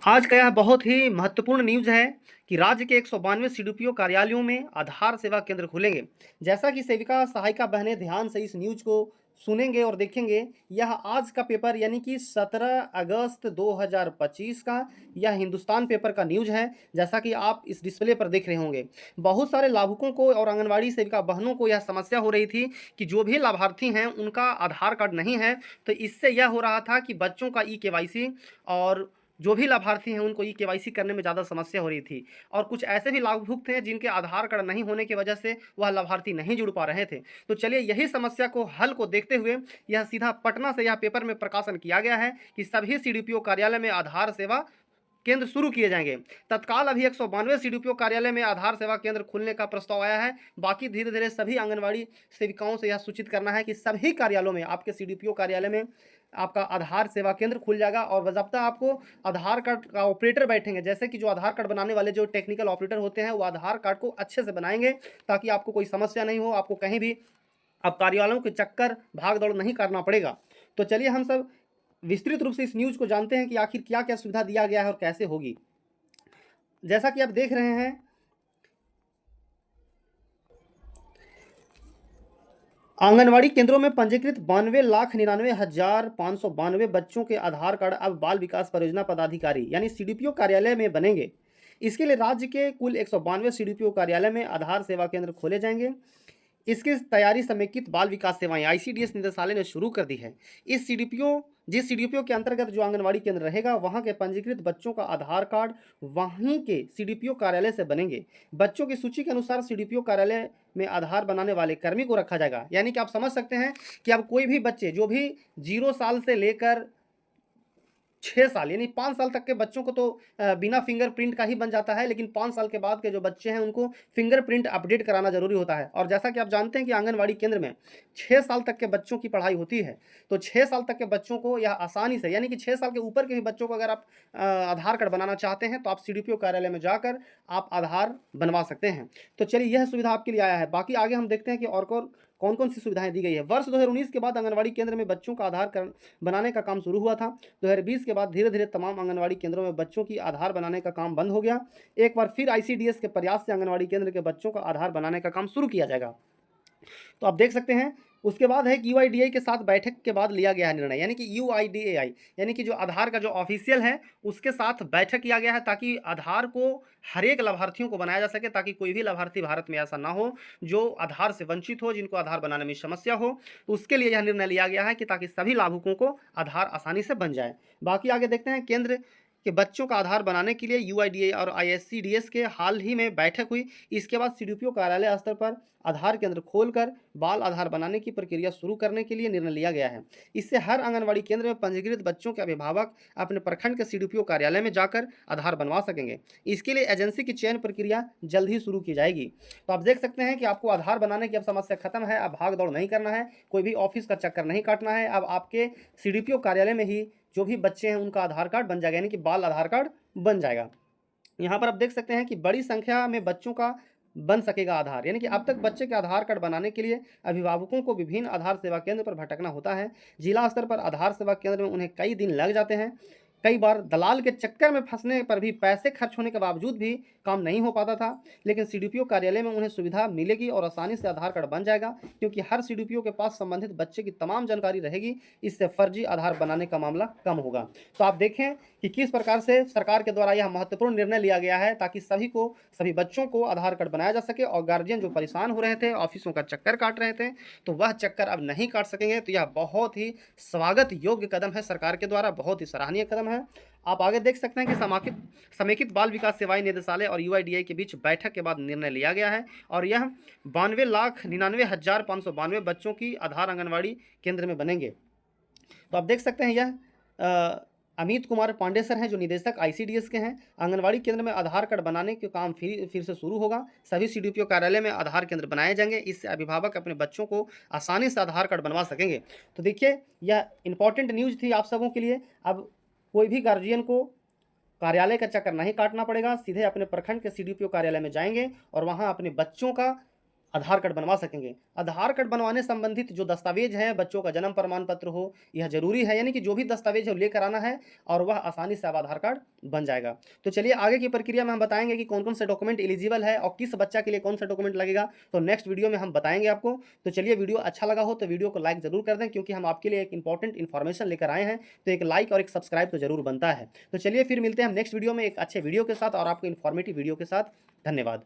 आज का यह बहुत ही महत्वपूर्ण न्यूज़ है कि राज्य के 192 सीडीपीओ कार्यालयों में आधार सेवा केंद्र खुलेंगे। जैसा कि सेविका सहायिका बहनें ध्यान से इस न्यूज़ को सुनेंगे और देखेंगे, यह आज का पेपर यानी कि 17 अगस्त 2025 का यह हिंदुस्तान पेपर का न्यूज़ है। जैसा कि आप इस डिस्प्ले पर देख रहे होंगे, बहुत सारे लाभुकों को और आंगनवाड़ी सेविका बहनों को यह समस्या हो रही थी कि जो भी लाभार्थी हैं उनका आधार कार्ड नहीं है। तो इससे यह हो रहा था कि बच्चों का ई-केवाईसी और जो भी लाभार्थी हैं उनको ई-केवाईसी करने में ज़्यादा समस्या हो रही थी। और कुछ ऐसे भी लाभुक थे जिनके आधार कार्ड नहीं होने की वजह से वह लाभार्थी नहीं जुड़ पा रहे थे। तो चलिए यही समस्या को हल को देखते हुए यह सीधा पटना से यह पेपर में प्रकाशन किया गया है कि सभी सीडीपीओ कार्यालय में आधार सेवा केंद्र शुरू किए जाएंगे। तत्काल अभी 192 सीडीपीओ कार्यालय में आधार सेवा केंद्र खुलने का प्रस्ताव आया है। बाकी धीरे धीरे सभी आंगनवाड़ी सेविकाओं से यह सूचित करना है कि सभी कार्यालयों में, आपके सीडीपीओ कार्यालय में आपका आधार सेवा केंद्र खुल जाएगा और बाज़ाब्ता आपको आधार कार्ड का ऑपरेटर बैठेंगे। जैसे कि जो आधार कार्ड बनाने वाले जो टेक्निकल ऑपरेटर होते हैं वो आधार कार्ड को अच्छे से बनाएंगे ताकि आपको कोई समस्या नहीं हो, आपको कहीं भी अब कार्यालयों के चक्कर भाग दौड़ नहीं करना पड़ेगा। तो चलिए हम सब विस्तृत रूप से इस न्यूज़ को जानते हैं कि आखिर क्या क्या सुविधा दिया गया है और कैसे होगी। जैसा कि आप देख रहे हैं, आंगनवाड़ी केंद्रों में पंजीकृत 92,99,592 बच्चों के आधार कार्ड अब बाल विकास परियोजना पदाधिकारी यानी सीडीपीओ कार्यालय में बनेंगे। इसके लिए राज्य के कुल 192 सीडीपीओ कार्यालय में आधार सेवा केंद्र खोले जाएंगे। इसकी तैयारी समेकित बाल विकास सेवाएं आईसीडीएस निदेशालय ने शुरू कर दी है। जिस सीडीपीओ के अंतर्गत जो आंगनवाड़ी केंद्र रहेगा वहां के पंजीकृत बच्चों का आधार कार्ड वहीं के सीडीपीओ कार्यालय से बनेंगे। बच्चों की सूची के अनुसार सीडीपीओ कार्यालय में आधार बनाने वाले कर्मी को रखा जाएगा। यानी कि आप समझ सकते हैं कि अब कोई भी बच्चे जो भी 0 साल से लेकर 6 साल यानी 5 साल तक के बच्चों को तो बिना फिंगरप्रिंट का ही बन जाता है, लेकिन 5 साल के बाद के जो बच्चे हैं उनको फिंगरप्रिंट अपडेट कराना जरूरी होता है। और जैसा कि आप जानते हैं कि आंगनवाड़ी केंद्र में 6 साल तक के बच्चों की पढ़ाई होती है, तो 6 साल तक के बच्चों को यह आसानी से, यानी कि 6 साल के ऊपर के भी बच्चों को अगर आप आधार कार्ड बनाना चाहते हैं तो आप सीडीपीओ कार्यालय में जाकर आप आधार बनवा सकते हैं। तो चलिए यह सुविधा आपके लिए आया है। बाकी आगे हम देखते हैं कि और कौन कौन सी सुविधाएं दी गई है। वर्ष 2019 के बाद आंगनवाड़ी केंद्र में बच्चों का आधार बनाने का काम शुरू हुआ था। 2020 के बाद धीरे धीरे तमाम आंगनवाड़ी केंद्रों में बच्चों की आधार बनाने का काम बंद हो गया। एक बार फिर आईसीडीएस के प्रयास से आंगनवाड़ी केंद्र के बच्चों का आधार बनाने का काम शुरू किया जाएगा। तो आप देख सकते हैं, उसके बाद है कि यूआईडीएआई के साथ बैठक के बाद लिया गया है निर्णय, यानी कि यूआईडीएआई यानी कि जो आधार का जो ऑफिशियल है उसके साथ बैठक किया गया है ताकि आधार को हर एक लाभार्थियों को बनाया जा सके, ताकि कोई भी लाभार्थी भारत में ऐसा ना हो जो आधार से वंचित हो, जिनको आधार बनाने में समस्या हो। तो उसके लिए यह निर्णय लिया गया है कि ताकि सभी लाभुकों को आधार आसानी से बन जाए। बाकी आगे देखते हैं, केंद्र कि बच्चों का आधार बनाने के लिए यूआईडीएआई और आईएससीडीएस के हाल ही में बैठक हुई। इसके बाद सीडीपीओ कार्यालय स्तर पर आधार केंद्र खोलकर बाल आधार बनाने की प्रक्रिया शुरू करने के लिए निर्णय लिया गया है। इससे हर आंगनवाड़ी केंद्र में पंजीकृत बच्चों के अभिभावक अपने प्रखंड के सीडीपीओ कार्यालय में जाकर आधार बनवा सकेंगे। इसके लिए एजेंसी की चयन प्रक्रिया जल्द ही शुरू की जाएगी। तो आप देख सकते हैं कि आपको आधार बनाने की अब समस्या खत्म है। अब भाग दौड़ नहीं करना है, कोई भी ऑफिस का चक्कर नहीं काटना है। अब आपके सीडीपीओ कार्यालय में ही जो भी बच्चे हैं उनका आधार कार्ड बन जाएगा, यानी कि बाल आधार कार्ड बन जाएगा। यहाँ पर आप देख सकते हैं कि बड़ी संख्या में बच्चों का बन सकेगा आधार, यानी कि अब तक बच्चे के आधार कार्ड बनाने के लिए अभिभावकों को विभिन्न आधार सेवा केंद्र पर भटकना होता है। जिला स्तर पर आधार सेवा केंद्र में उन्हें कई दिन लग जाते हैं। कई बार दलाल के चक्कर में फंसने पर भी पैसे खर्च होने के बावजूद भी काम नहीं हो पाता था, लेकिन सीडीपीओ कार्यालय में उन्हें सुविधा मिलेगी और आसानी से आधार कार्ड बन जाएगा, क्योंकि हर सीडीपीओ के पास संबंधित बच्चे की तमाम जानकारी रहेगी। इससे फर्जी आधार बनाने का मामला कम होगा। तो आप देखें कि किस प्रकार से सरकार के द्वारा यह महत्वपूर्ण निर्णय लिया गया है ताकि सभी बच्चों को आधार कार्ड बनाया जा सके और गार्जियन जो परेशान हो रहे थे, ऑफिसों का चक्कर काट रहे थे, तो वह चक्कर अब नहीं काट सकेंगे। तो यह बहुत ही स्वागत योग्य कदम है सरकार के द्वारा, बहुत ही सराहनीय कदम है। आप आगे देख सकते हैं कि समेकित बाल विकास सेवाएं निदेशालय और यूआईडीएआई के बीच बैठक के बाद निर्णय लिया गया है और यह 92,99,592 बच्चों की आधार आंगनवाड़ी केंद्र में बनेंगे। तो आप देख सकते हैं, यह अमित कुमार पांडे सर हैं जो निदेशक आईसीडीएस के हैं। आंगनवाड़ी केंद्र में आधार कार्ड बनाने के काम फिर से शुरू होगा। सभी सीडीपीओ कार्यालय में आधार केंद्र बनाए जाएंगे। इससे अभिभावक अपने बच्चों को आसानी से आधार कार्ड बनवा सकेंगे। तो देखिए, यह इंपॉर्टेंट न्यूज़ थी आप सबों के लिए। अब कोई भी गार्जियन को कार्यालय का चक्कर नहीं काटना पड़ेगा, सीधे अपने प्रखंड के सीडीपीओ कार्यालय में जाएंगे और वहां अपने बच्चों का आधार कार्ड बनवा सकेंगे। आधार कार्ड बनवाने संबंधित जो दस्तावेज हैं, बच्चों का जन्म प्रमाण पत्र हो, यह ज़रूरी है, यानी कि जो भी दस्तावेज है वो लेकर आना है और वह आसानी से अब आधार कार्ड बन जाएगा। तो चलिए आगे की प्रक्रिया में हम बताएंगे कि कौन-कौन से डॉक्यूमेंट एलिजिबल है और किस बच्चा के लिए कौन सा डॉक्यूमेंट लगेगा, तो नेक्स्ट वीडियो में हम बताएंगे आपको। तो चलिए वीडियो अच्छा लगा हो तो वीडियो को लाइक ज़रूर कर दें, क्योंकि हम आपके लिए एक इंपॉर्टेंट इन्फॉर्मेशन लेकर आए हैं, तो एक लाइक और एक सब्सक्राइब तो ज़रूर बनता है। तो चलिए फिर मिलते हैं हम नेक्स्ट वीडियो में एक अच्छे वीडियो के साथ और आपको इन्फॉर्मेटिव वीडियो के साथ। धन्यवाद।